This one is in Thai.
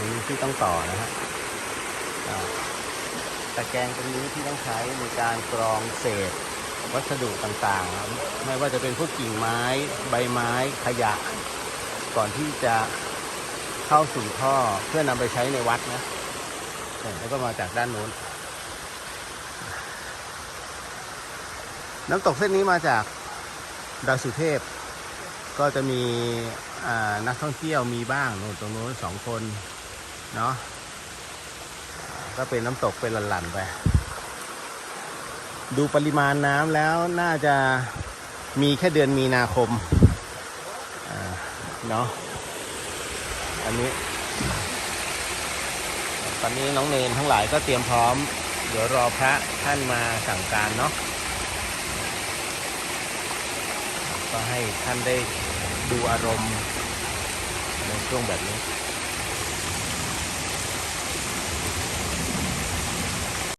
รงนี้ที่ต้องต่อนะฮะตะแกรงตรงนี้ที่ต้องใช้ในการกรองเศษวัสดุต่างๆไม่ว่าจะเป็นพวกกิ่งไม้ใบไม้ขยะก่อนที่จะเข้าสู่ท่อเพื่อนำไปใช้ในวัดนะแล้วก็มาจากด้านโน้นน้ำตกเส้นนี้มาจากดอยสุเทพก็จะมีนักท่องเที่ยวมีบ้างตรงโน้น2 คนเนาะก็เป็นน้ำตกเป็นหลั่นๆไปดูปริมาณน้ำแล้วน่าจะมีแค่เดือนมีนาคมเนาะอันนี้ตอนนี้น้องเนนทั้งหลายก็เตรียมพร้อมเดี๋ยวรอพระท่านมาสั่งการเนาะก็ให้ท่านได้ดูอารมณ์ในช่วงแบบนี้